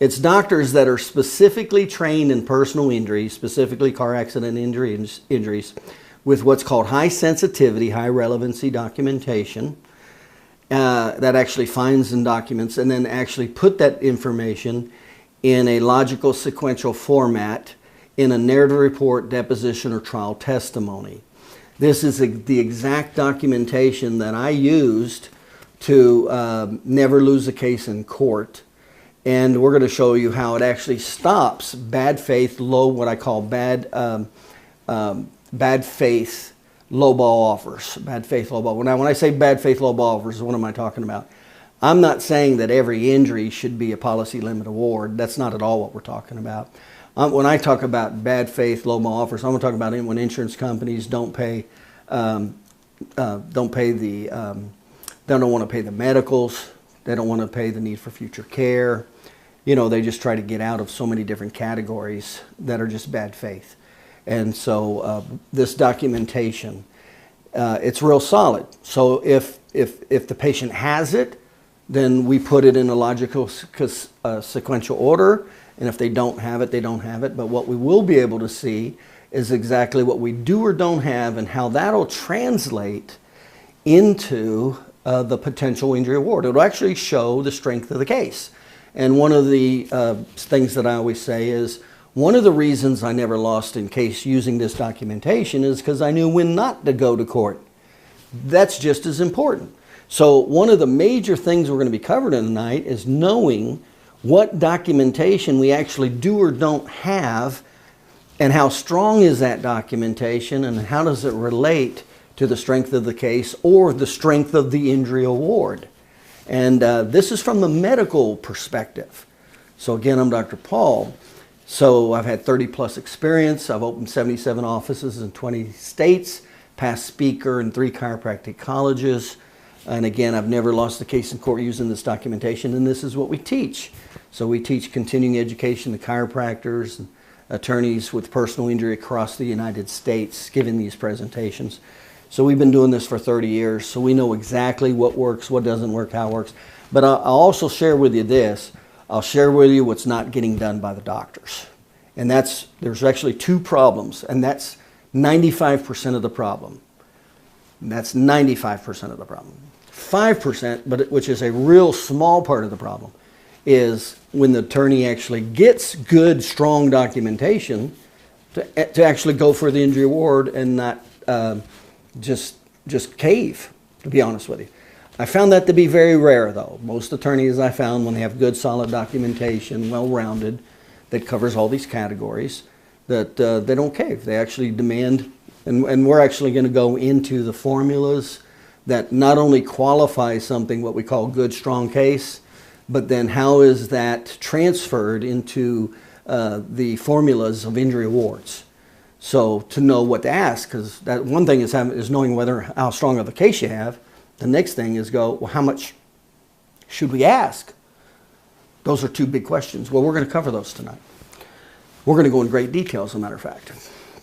It's doctors that are specifically trained in personal injuries, specifically car accident injuries, with what's called high sensitivity, high relevancy documentation, that actually finds and documents and then actually put that information in a logical sequential format in a narrative report, deposition, or trial testimony. This is the exact documentation that I used to never lose a case in court. And we're going to show you how it actually stops bad faith, what I call bad faith lowball offers. Bad faith lowball. Now, when I say bad faith lowball offers, what am I talking about? I'm not saying that every injury should be a policy limit award. That's not at all what we're talking about. When I talk about bad faith lowball offers, I'm talking about when insurance companies don't want to pay the medicals. They don't want to pay the need for future care. You know, they just try to get out of so many different categories that are just bad faith. And so this documentation, it's real solid. So if the patient has it, then we put it in a logical sequential order. And if they don't have it, they don't have it. But what we will be able to see is exactly what we do or don't have and how that'll translate into the potential injury award. It'll actually show the strength of the case. And one of the things that I always say is, one of the reasons I never lost in case using this documentation is because I knew when not to go to court. That's just as important. So one of the major things we're going to be covering tonight is knowing what documentation we actually do or don't have, and how strong is that documentation, and how does it relate to the strength of the case or the strength of the injury award. And this is from the medical perspective. So again, I'm Dr. Paul. So I've had 30 plus experience. I've opened 77 offices in 20 states, past speaker in 3 chiropractic colleges. And again, I've never lost a case in court using this documentation, and this is what we teach. So we teach continuing education to chiropractors and attorneys with personal injury across the United States, giving these presentations. So we've been doing this for 30 years, so we know exactly what works, what doesn't work, how it works. But I'll also share with you this. I'll share with you what's not getting done by the doctors. And there's actually 2 problems, and that's 95% of the problem. And that's 95% of the problem. 5%, which is a real small part of the problem, is when the attorney actually gets good, strong documentation to actually go for the injury award and not just cave, to be honest with you. I found that to be very rare, though. Most attorneys I found, when they have good, solid documentation, well-rounded, that covers all these categories, that they don't cave. They actually demand, and we're actually going to go into the formulas that not only qualify something, what we call good, strong case, but then how is that transferred into the formulas of injury awards. So to know what to ask, because that one thing is knowing how strong of a case you have. The next thing is well, how much should we ask? Those are 2 big questions. Well, we're going to cover those tonight. We're going to go in great detail, as a matter of fact.